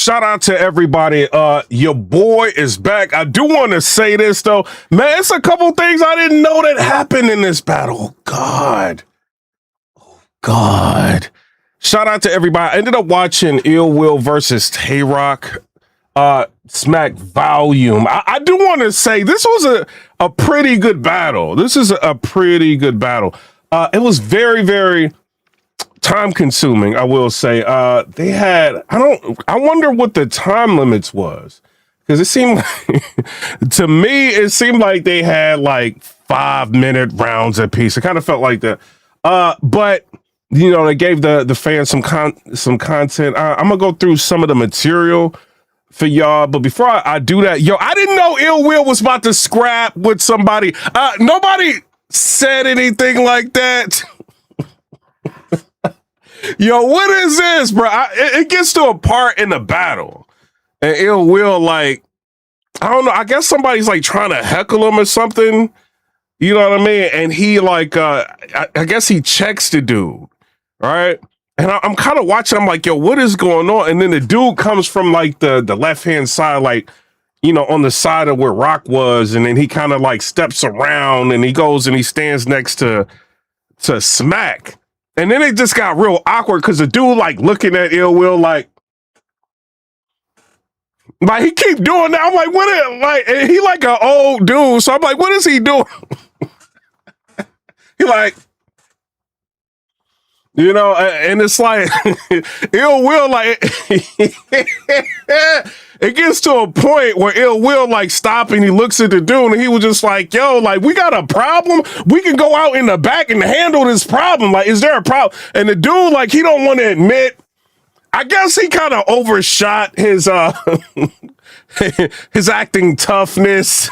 shout out to everybody. Your boy is back. I do want to say this though, man. It's a couple things I didn't know that happened in this battle. God. Shout out to everybody. I ended up watching Ill Will versus Tay Roc. Smack volume. I do want to say this was a pretty good battle. This is a pretty good battle. It was very, very time consuming, I will say. They had, I wonder what the time limits was. Because it seemed like, to me, it seemed like they had like 5-minute rounds apiece. It kind of felt like that. But you know, they gave the fans some content. I'm gonna go through some of the material for y'all, but before I do that, yo, I didn't know Ill Will was about to scrap with somebody. Nobody said anything like that. Yo, what is this, bro? It gets to a part in the battle, and Ill Will, like, I don't know, I guess somebody's like trying to heckle him or something. You know what I mean? And he like, I guess he checks the dude, right? And I'm kind of watching, I'm like, yo, what is going on? And then the dude comes from like the left-hand side, like, you know, on the side of where Roc was. And then he kind of like steps around and he goes and he stands next to Smack. And then it just got real awkward because the dude like looking at Ill Will like he keep doing that. I'm like, what is, like, and he like an old dude. So I'm like, what is he doing? He like, you know, and it's like, Ill Will, like, it gets to a point where Ill Will, like, stop and he looks at the dude and he was just like, yo, like, we got a problem. We can go out in the back and handle this problem. Like, is there a problem? And the dude, like, he don't want to admit, I guess he kind of overshot his, his acting toughness.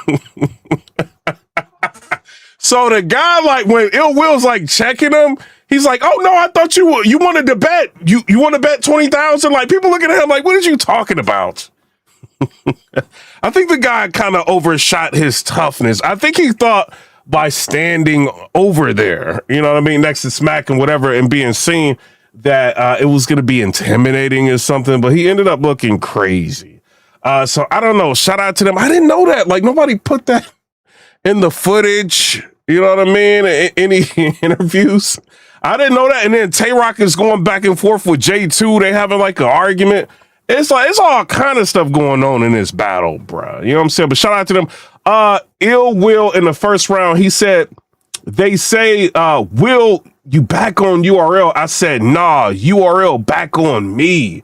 So the guy, like, when Ill Will's, like, checking him, he's like, oh, no, I thought you wanted to bet. You want to bet 20,000? Like, people looking at him like, what are you talking about? I think the guy kind of overshot his toughness. I think he thought by standing over there, you know what I mean, next to Smack and whatever and being seen that it was going to be intimidating or something, but he ended up looking crazy. So I don't know. Shout out to them. I didn't know that. Like, nobody put that in the footage. You know what I mean? Any interviews? I didn't know that. And then Tay Roc is going back and forth with J2. They having like an argument. It's like, it's all kind of stuff going on in this battle, bro. You know what I'm saying? But shout out to them. Ill Will in the first round, he said, they say, Will, you back on URL? I said, nah, URL back on me.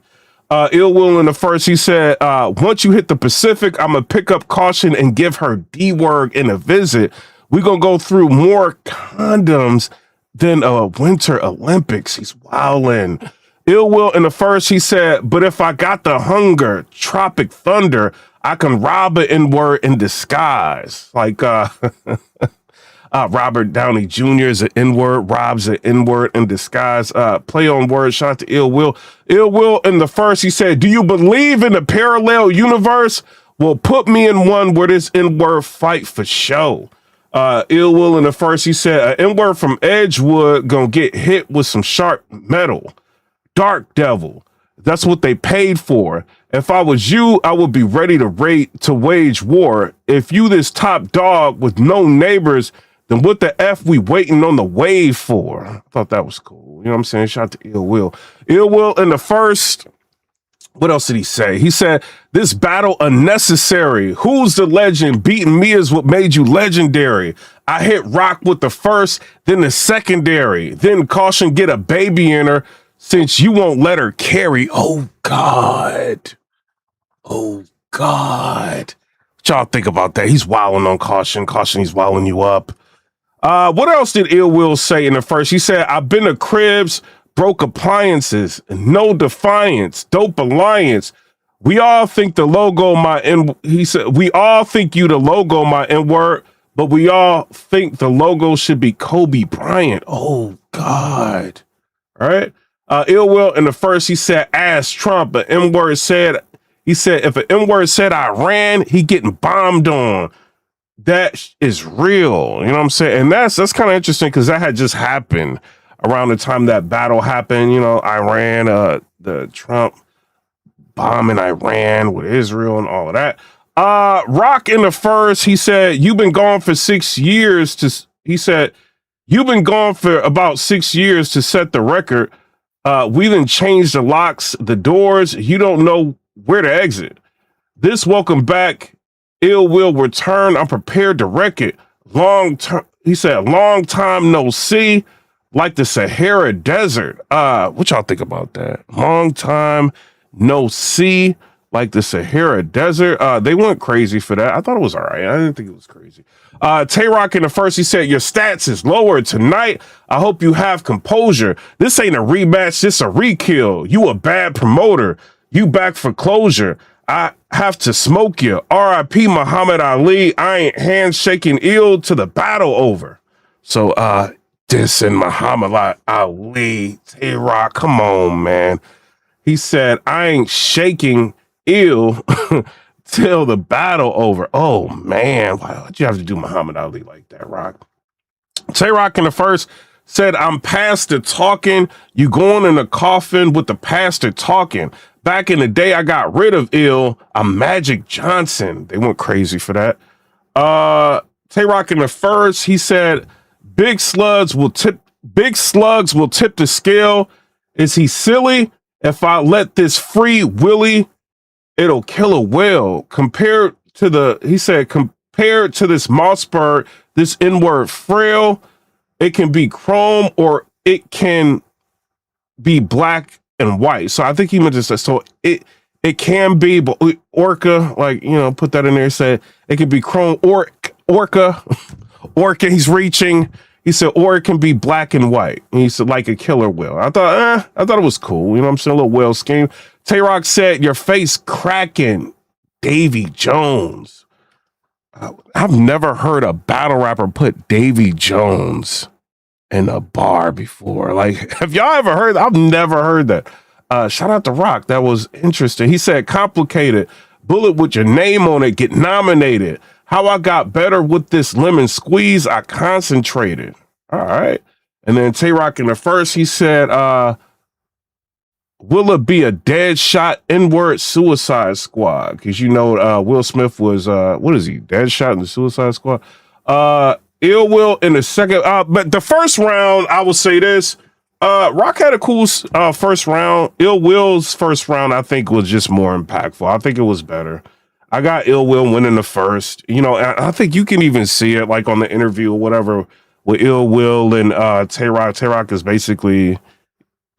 Ill Will in the first, he said, once you hit the Pacific, I'm going to pick up Caution and give her D-word in a visit. We're going to go through more condoms than a Winter Olympics. He's wildin'. Ill Will in the first, he said, but if I got the hunger, Tropic Thunder, I can rob an N-word in disguise. Like, Robert Downey Jr. is an N-word, robs an N-word in disguise. Play on words, shout out to Ill Will. Ill Will in the first, he said, do you believe in a parallel universe? Well, put me in one where this N-word fight for show. Ill Will in the first, he said, an N-word from Edgewood gonna get hit with some sharp metal. Dark Devil. That's what they paid for. If I was you, I would be ready to wage war. If you this top dog with no neighbors, then what the F we waiting on the wave for? I thought that was cool. You know what I'm saying? Shout out to Ill Will. Ill Will in the first, what else did he say? He said, this battle unnecessary. Who's the legend? Beating me is what made you legendary. I hit Roc with the first, then the secondary. Then Caution get a baby in her since you won't let her carry. Oh, God. Oh, God. What y'all think about that? He's wilding on Caution. Caution, he's wilding you up. What else did Ill Will say in the first? He said, I've been to cribs, broke appliances, no defiance, dope alliance. We all think the logo my N. He said, we all think you the logo my N-word, but we all think the logo should be Kobe Bryant. Oh, God. All right. Ill Will in the first, he said, ask Trump. An N-word said, he said, if an N-word said I ran, he getting bombed on. That is real. You know what I'm saying? And that's kind of interesting because that had just happened around the time that battle happened. You know, Iran, the Trump bombing Iran with Israel and all of that. Rock in the first, he said, you've been gone for 6 years he said, you've been gone for about 6 years to set the record. We done changed the locks, the doors. You don't know where to exit. This welcome back, ill will return. I'm prepared to wreck it. Long term, he said, long time no see, like the Sahara Desert. What y'all think about that? Long time no see, like the Sahara Desert. They went crazy for that. I thought it was all right. I didn't think it was crazy. Tay Roc in the first, he said, your stats is lower tonight. I hope you have composure. This ain't a rematch, this a re-kill. You a bad promoter. You back for closure. I have to smoke you. R.I.P. Muhammad Ali. I ain't handshaking ill to the battle over. So, dissing Muhammad Ali. Tay Roc, come on, man. He said, I ain't shaking ill till the battle over. Oh, man. Why'd you have to do Muhammad Ali like that, Rock? Tay Roc in the first said, I'm past the talking. You going in the coffin with the pastor talking. Back in the day, I got rid of ill. I'm Magic Johnson. They went crazy for that. Tay Roc in the first, he said, big slugs will tip the scale. Is he silly? If I let this free willy, it'll kill a whale. Compared to this Mossberg, this N-word frail, it can be chrome or it can be black and white. So I think he meant to say, so it can be, but orca, like, you know, put that in there, said it can be chrome orca, he's reaching. He said, or it can be black and white. And he said, like a killer whale. I thought it was cool. You know what I'm saying? A little whale scheme. Tay Roc said, your face cracking, Davy Jones. I've never heard a battle rapper put Davy Jones in a bar before. Like, have y'all ever heard? I've never heard that. Shout out to Rock. That was interesting. He said, complicated. Bullet with your name on it. Get nominated. How I got better with this lemon squeeze. I concentrated. All right. And then Tay Roc in the first, he said, will it be a dead shot N-word Suicide Squad? Because you know Will Smith was what is he? Dead shot in the Suicide Squad. Ill Will in the second. But the first round, I will say this. Rock had a cool first round. Ill Will's first round, I think, was just more impactful. I think it was better. I got Ill Will winning the first. You know, I think you can even see it like on the interview or whatever with Ill Will and Tay Roc. Tay Roc is basically,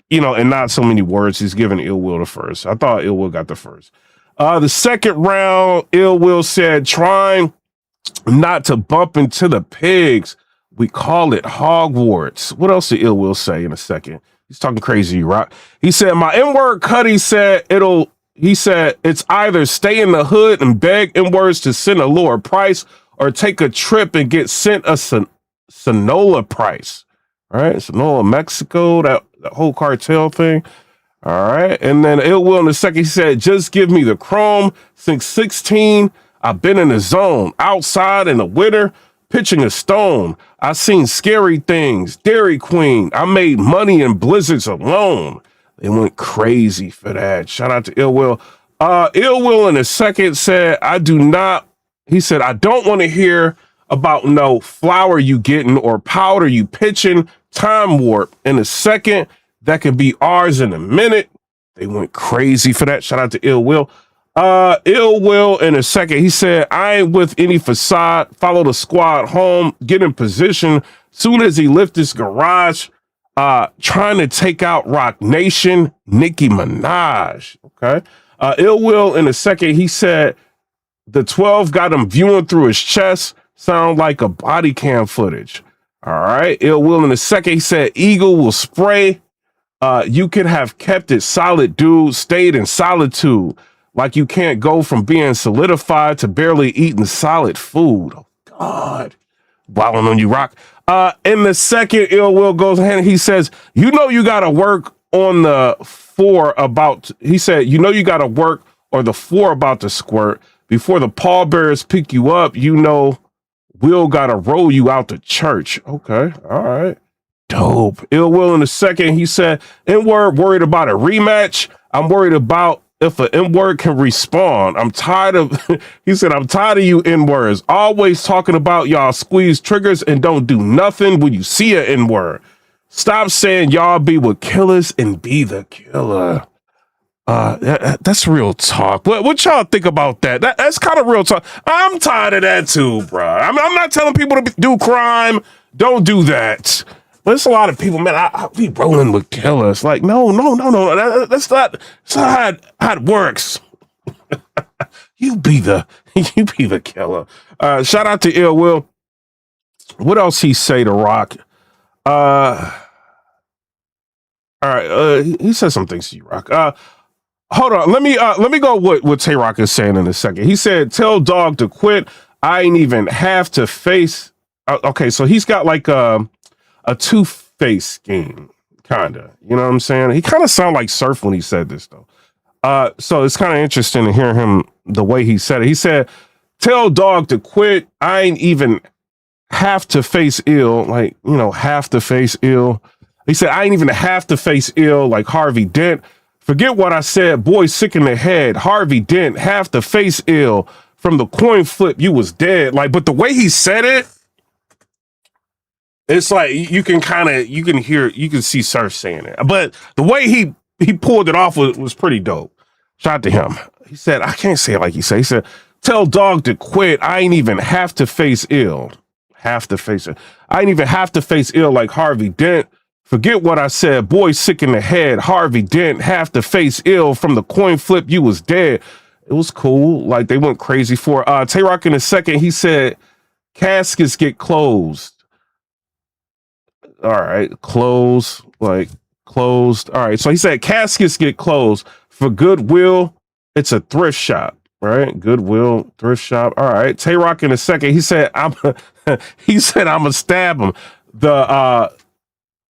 you know, in not so many words, he's giving Ill Will the first. I thought Ill Will got the first. The second round, Ill Will said, trying not to bump into the pigs. We call it Hogwarts. What else did Ill Will say in a second? He's talking crazy, Rock. He said, my N-word cut, he said, it's either stay in the hood and beg N-words to send a lower price or take a trip and get sent a Sonora price. All right, Sonora, Mexico, that whole cartel thing. All right, and then Ill Will in the second, he said, just give me the chrome. Since 16, I've been in the zone, outside in the winter, pitching a stone. I seen scary things, Dairy Queen. I made money in blizzards alone. They went crazy for that. Shout out to Ill Will. Ill Will in a second said, I don't want to hear about no flour you getting or powder you pitching, time warp. In a second, that could be ours in a minute. They went crazy for that. Shout out to Ill Will. Ill Will in a second, he said, I ain't with any facade. Follow the squad home, get in position. Soon as he lift his garage, trying to take out Rock Nation, Nicki Minaj. Okay. Ill Will in a second, he said the 12 got him viewing through his chest. Sound like a body cam footage. All right. Ill Will in a second, he said Eagle will spray. You could have kept it solid, dude. Stayed in solitude. Like you can't go from being solidified to barely eating solid food. Oh, God. Wilding on you, Rock. In the second, Ill Will goes ahead and he says, you know you got to work on the four about, he said, you know you got to work or the four about to squirt. Before the pallbearers pick you up, you know Will got to roll you out to church. Okay, all right. Dope. Ill Will in the second, he said, N-word worried about a rematch. I'm worried about if an N-word can respond. I'm tired of, he said, I'm tired of you N-words. Always talking about y'all squeeze triggers and don't do nothing when you see an N-word. Stop saying y'all be with killers and be the killer. That's real talk. What y'all think about that? That's kind of real talk. I'm tired of that too, bro. I'm not telling people to do crime. Don't do that. But it's a lot of people, man. I be rolling with killers. Like, no. That's not how it works. You be the killer. Shout out to Ill Will. What else he say to Roc? All right. He said some things to you, Roc. Hold on. Let me go what Tay Roc is saying in a second. He said, "Tell dog to quit. I ain't even have to face." Okay, so he's got like a two-face scheme, kinda. You know what I'm saying? He kind of sounded like Surf when he said this, though. So it's kind of interesting to hear him the way he said it. He said, "Tell dog to quit. I ain't even have to face ill." Like, you know, have to face ill. He said, "I ain't even have to face ill like Harvey Dent. Forget what I said, boy, sick in the head. Harvey Dent have to face ill. From the coin flip, you was dead." Like, but the way he said it, it's like you can see Surf saying it. But the way he pulled it off was pretty dope. Shout out to him. He said, I can't say it like he said. He said, "Tell dog to quit. I ain't even have to face ill. Have to face it. I ain't even have to face ill like Harvey Dent. Forget what I said, boy, sick in the head. Harvey Dent have to face ill. From the coin flip, you was dead." It was cool. Like, they went crazy for it. Tay Roc in a second, he said, "Caskets get closed." All right, closed. All right, so he said caskets get closed for Goodwill. It's a thrift shop, right? Goodwill thrift shop. All right, Tay Roc in a second. He said, "I'ma stab him."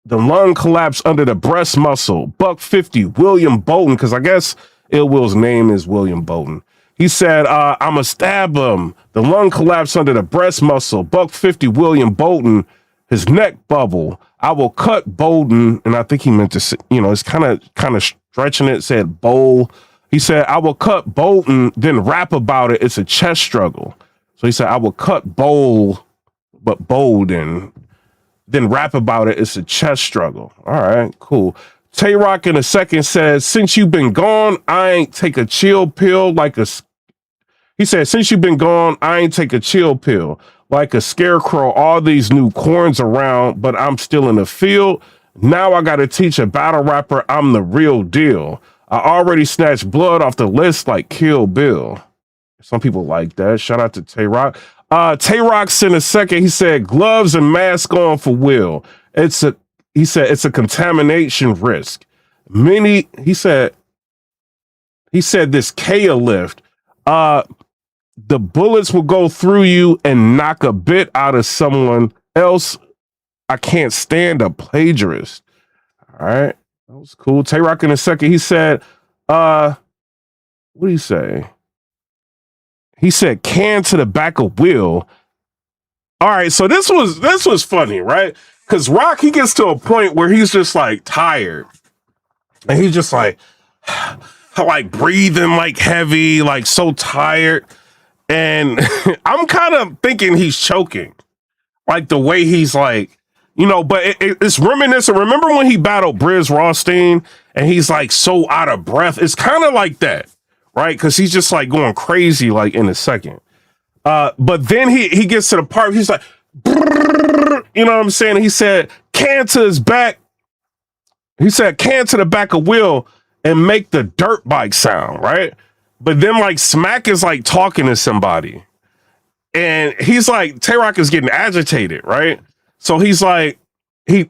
The lung collapse under the breast muscle. $150. William Bolton, because I guess Ill Will's name is William Bolton. He said, "I'ma stab him." The lung collapse under the breast muscle. $150. William Bolton. His neck bubble. I will cut Bolton, and I think he meant to say, you know, it's kind of stretching it. Said bowl. He said, "I will cut Bolton, then rap about it. It's a chess struggle." So he said, "I will cut Bowl, but Bolden, then rap about it. It's a chess struggle." All right, cool. Tay Roc in a second says, "Since you've been gone, I ain't take a chill pill like a." He said, "Since you've been gone, I ain't take a chill pill. Like a scarecrow, all these new corns around, but I'm still in the field. Now I got to teach a battle rapper I'm the real deal. I already snatched blood off the list like Kill Bill." Some people like that. Shout out to Tay Roc. Tay Roc in a second, he said, "Gloves and mask on for Will. He said it's a contamination risk. He said this Kea lift. The bullets will go through you and knock a bit out of someone else. I can't stand a plagiarist." All right. That was cool. Tay Roc in a second. He said, what did he say? He said, "Can to the back of Will." All right. So this was funny, right? Because Roc, he gets to a point where he's just like tired. And he's just like breathing like heavy, like so tired. And I'm kind of thinking he's choking, like the way he's like, you know, but it's reminiscent. Remember when he battled Briz Rothstein and he's like so out of breath? It's kind of like that, right? Because he's just like going crazy like in a second. But then he gets to the part, he's like, you know what I'm saying? He said, "Can to his back." He said, "Can to the back of Will and make the dirt bike sound," right? But then like Smack is like talking to somebody and he's like, Tay Roc is getting agitated, right? So he's like, he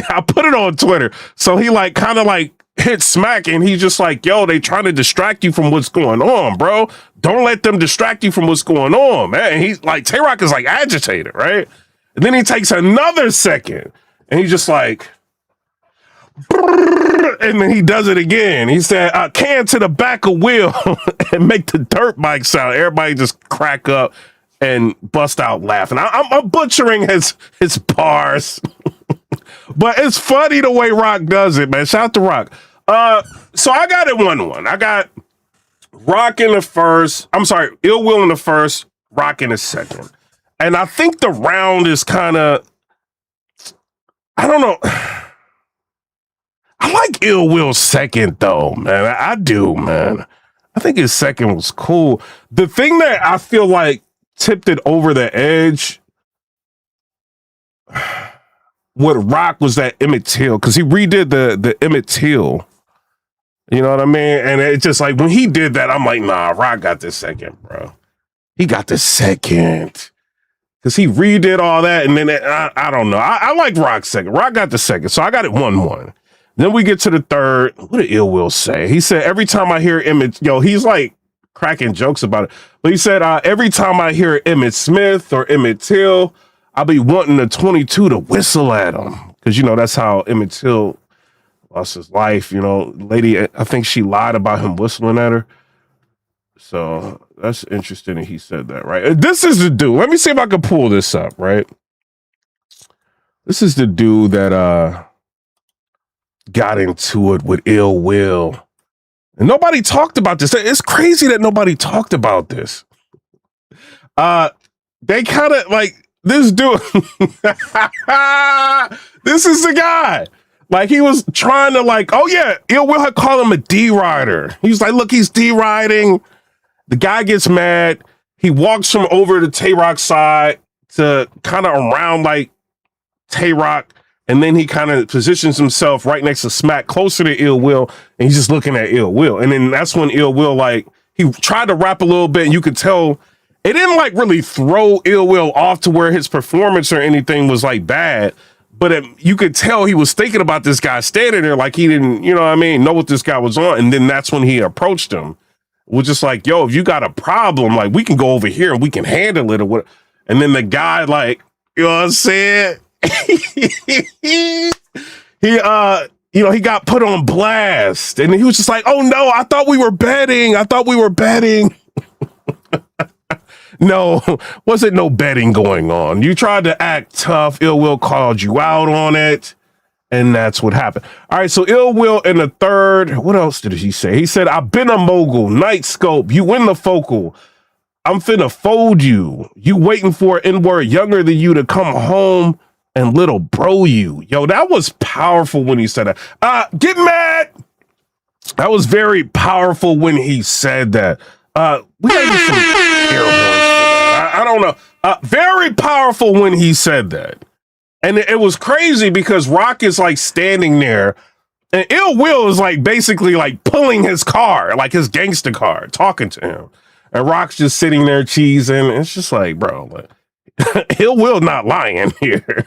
I put it on Twitter. So he like kind of like hit Smack and he's just like, "Yo, they trying to distract you from what's going on, bro. Don't let them distract you from what's going on, man." And he's like, Tay Roc is like agitated, right? And then he takes another second and he's just like, and then he does it again. He said, "Can to the back of Will and make the dirt bike sound." Everybody just crack up and bust out laughing. I'm butchering his bars, but it's funny the way Roc does it, man. Shout out to Roc. So I got it 1-1. I got Roc in the first. I'm sorry, Ill Will in the first, Roc in the second. And I think the round is kind of, I don't know. I like Ill Will's second though, man. I do, man. I think his second was cool. The thing that I feel like tipped it over the edge with Roc was that Emmett Till, because he redid the Emmett Till. You know what I mean? And it's just like when he did that, I'm like, nah, Roc got this second, bro. He got the second. Because he redid all that, and then I don't know. I like Roc's second. Roc got the second, so I got it 1-1. Then we get to the third. What did Ill Will say? He said, every time I hear Emmett, he's like cracking jokes about it. But he said, every time I hear Emmett Smith or Emmett Till, I'll be wanting the 22 to whistle at him. Because, that's how Emmett Till lost his life. Lady, I think she lied about him whistling at her. So that's interesting that he said that, right? This is the dude. Let me see if I can pull this up, right? This is the dude that got into it with Ill Will. And nobody talked about this. It's crazy that nobody talked about this. They kind of like this dude. This is the guy. Like he was trying to oh yeah, Ill Will had called him a D-rider. He was like, look, he's D-riding. The guy gets mad. He walks from over to Tay Roc's side to kind of around Tay Roc. And then he kind of positions himself right next to Smack, closer to Ill Will, and he's just looking at Ill Will. And then that's when Ill Will, he tried to rap a little bit, and you could tell it didn't really throw Ill Will off to where his performance or anything was bad, but you could tell he was thinking about this guy standing there he didn't, know what this guy was on. And then that's when he approached him. Was just yo, if you got a problem, we can go over here and we can handle it or what. And then the guy, you know what I'm saying? he got put on blast, and he was just like, oh no, I thought we were betting. No, wasn't no betting going on. You tried to act tough. Ill Will called you out on it, and that's what happened. All right, so Ill Will in the third. What else did he say? He said, I've been a mogul, night scope, you win the focal. I'm finna fold you. You waiting for an N-word younger than you to come home and little bro you. Yo, that was powerful when he said that. Get mad. That was very powerful when he said that. We gotta get some air horns for that. I don't know. Very powerful when he said that. And it was crazy because Roc is standing there and Ill Will is basically pulling his car, his gangster car, talking to him. And Roc's just sitting there cheesing. It's just bro, Ill Will not lying here.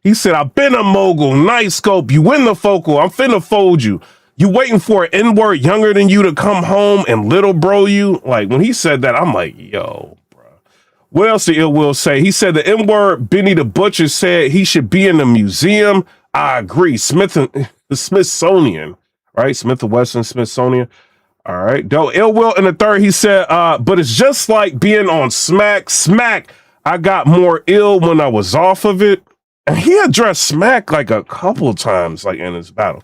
He said, I've been a mogul, night scope, you win the focal, I'm finna fold you. You waiting for an N-word younger than you to come home and little bro you? When he said that, I'm yo, bro. What else did Ill Will say? He said the N-word Benny the Butcher said he should be in the museum. I agree. The Smithsonian, right? Smith & Wesson, Smithsonian. All right. Though Ill Will in the third, he said, but it's just like being on Smack. I got more ill when I was off of it. And he addressed Smack a couple of times, in his battle.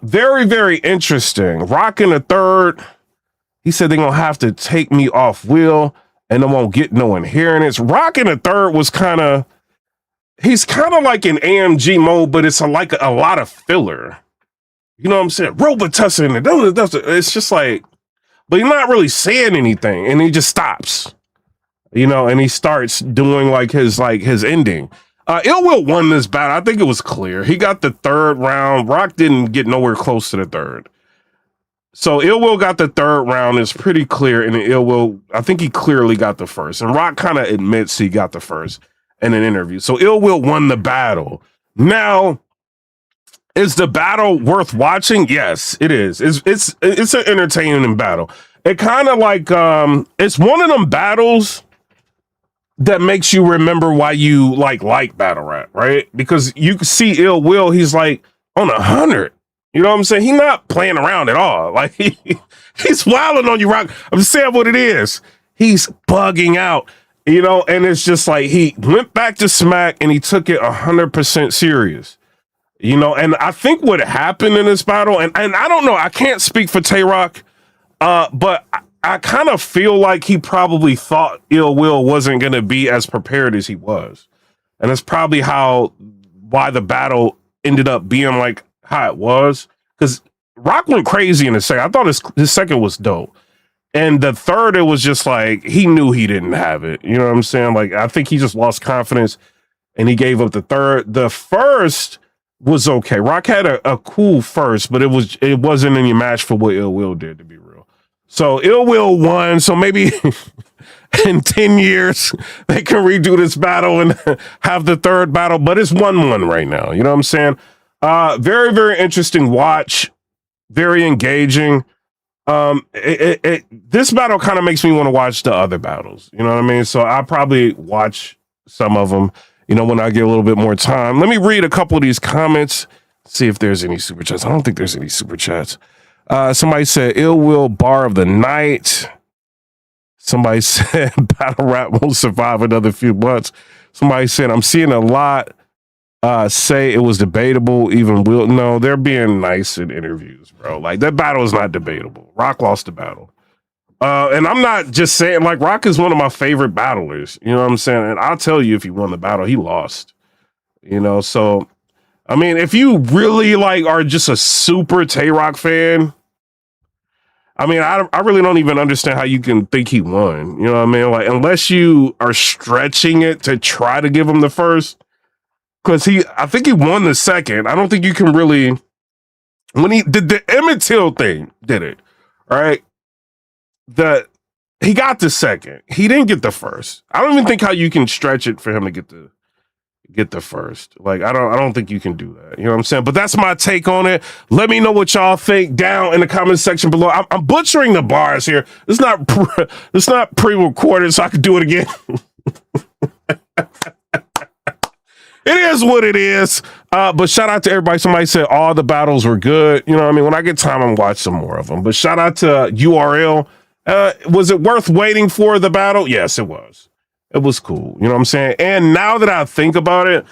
Very, very interesting. Roc in the third, he said they're going to have to take me off Will and I won't get no inheritance. Roc in the third was he's kind of in AMG mode, but it's a lot of filler. You know what I'm saying? Robotussin. It's just but he's not really saying anything. And he just stops, and he starts doing his ending. Ill Will won this battle. I think it was clear. He got the third round. Roc didn't get nowhere close to the third. So Ill Will got the third round. It's pretty clear. And Ill Will, I think he clearly got the first. And Roc kind of admits he got the first in an interview. So Ill Will won the battle. Now, is the battle worth watching? Yes, it is. It's an entertaining battle. It kind of it's one of them battles that makes you remember why you like battle rap, right? Because you can see Ill Will, he's on 100. You know what I'm saying? He's not playing around at all. He's wilding on you, Roc. I'm saying what it is. He's bugging out, and it's just he went back to Smack and he took it 100% serious. And I think what happened in this battle, and I don't know, I can't speak for Tay Roc. But I kind of feel like he probably thought Ill Will wasn't going to be as prepared as he was. And that's probably why the battle ended up being like how it was. Because Rock went crazy in the second. I thought his second was dope. And the third, it was just like, he knew he didn't have it. You know what I'm saying? Like, I think he just lost confidence and he gave up the third. The first was okay. Rock had a cool first, but it wasn't any match for what Ill Will did, to be real. So Ill Will won. So maybe in 10 years, they can redo this battle and have the third battle, but it's 1-1 right now. You know what I'm saying? Very, very interesting watch. Very engaging. This battle kind of makes me want to watch the other battles. You know what I mean? So I'll probably watch some of them, you know, when I get a little bit more time. Let me read a couple of these comments, see if there's any super chats. I don't think there's any super chats. Somebody said Ill Will bar of the night. Somebody said battle rap won't survive another few months. Somebody said I'm seeing a lot say it was debatable. Even Will, no, they're being nice in interviews, bro. Like, that battle is not debatable. Rock lost the battle. And I'm not just saying, like, Rock is one of my favorite battlers. You know what I'm saying? And I'll tell you, if he won the battle, he lost. You know, so I mean, if you really like are just a super Tay Roc fan, I mean, I really don't even understand how you can think he won. You know what I mean? Like, unless you are stretching it to try to give him the first. Because I think he won the second. I don't think you can really, when he did the Emmett Till thing, did it, right? He got the second. He didn't get the first. I don't even think how you can stretch it for him to get the first. Like, I don't think you can do that. You know what I'm saying? But that's my take on it. Let me know what y'all think down in the comment section below. I'm butchering the bars here. It's not pre-recorded, so I can do it again. It is what it is. But shout out to everybody. Somebody said all the battles were good. You know what I mean? When I get time, I'm watch some more of them. But shout out to URL. Was it worth waiting for the battle? Yes, it was. It was cool. You know what I'm saying? And now that I think about it,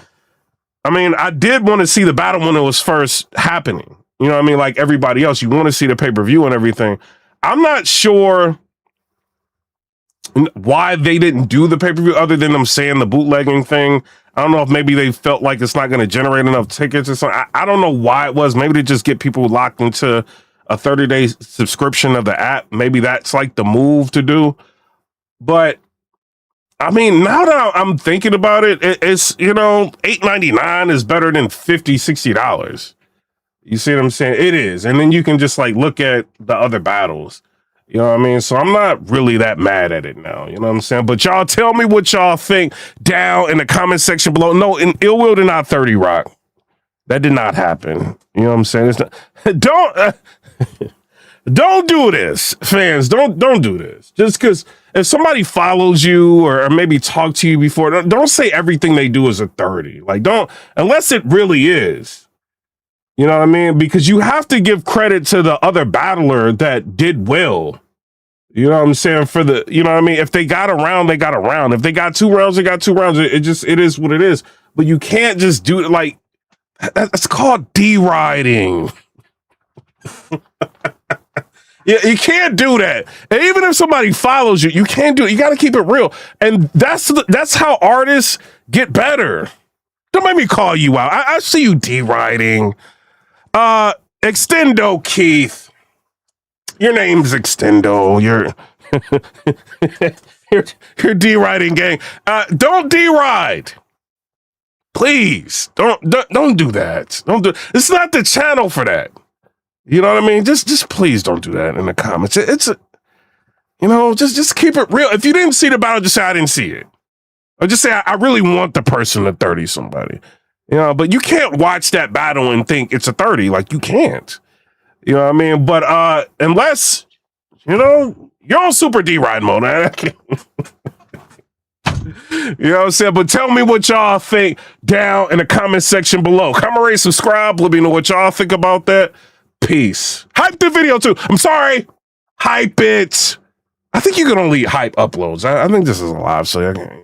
I mean, I did want to see the battle when it was first happening. You know what I mean? Like everybody else, you want to see the pay-per-view and everything. I'm not sure why they didn't do the pay-per-view other than them saying the bootlegging thing. I don't know if maybe they felt like it's not going to generate enough tickets or something. I don't know why it was. Maybe they just get people locked into a 30-day subscription of the app. Maybe that's like the move to do. But I mean, now that I'm thinking about it, it's, you know, $8.99 is better than $50, $60. You see what I'm saying? It is. And then you can just like look at the other battles. You know what I mean? So I'm not really that mad at it now. You know what I'm saying? But y'all tell me what y'all think down in the comment section below. No, Ill Will did not 30 Rock. That did not happen. You know what I'm saying? It's not, don't do this, fans. Don't do this. Just because if somebody follows you or maybe talked to you before, don't say everything they do is a 30. Like, don't, unless it really is. You know what I mean? Because you have to give credit to the other battler that did well. You know what I'm saying? For the, you know what I mean? If they got a round, they got a round. If they got 2 rounds, they got 2 rounds. It is what it is. But you can't just do it like, that's called deriding. Yeah, you can't do that. And even if somebody follows you, you can't do it. You got to keep it real. And that's how artists get better. Don't make me call you out. I see you deriding. Extendo Keith. Your name's Extendo. You're deriding gang. Don't deride. Please. Don't do that. Don't do. It's not the channel for that. You know what I mean? Just please don't do that in the comments. It's you know, just keep it real. If you didn't see the battle, just say I didn't see it. Or just say I really want the person to 30 somebody. You know, but you can't watch that battle and think it's a 30. Like, you can't. You know what I mean? But unless, you know, you're on super D-Ride mode. You know what I'm saying? But tell me what y'all think down in the comment section below. Comment, rate, subscribe. Let me know what y'all think about that. Peace. Hype the video too. I'm sorry. Hype it. I think you can only hype uploads. I think this is a live, so I can't.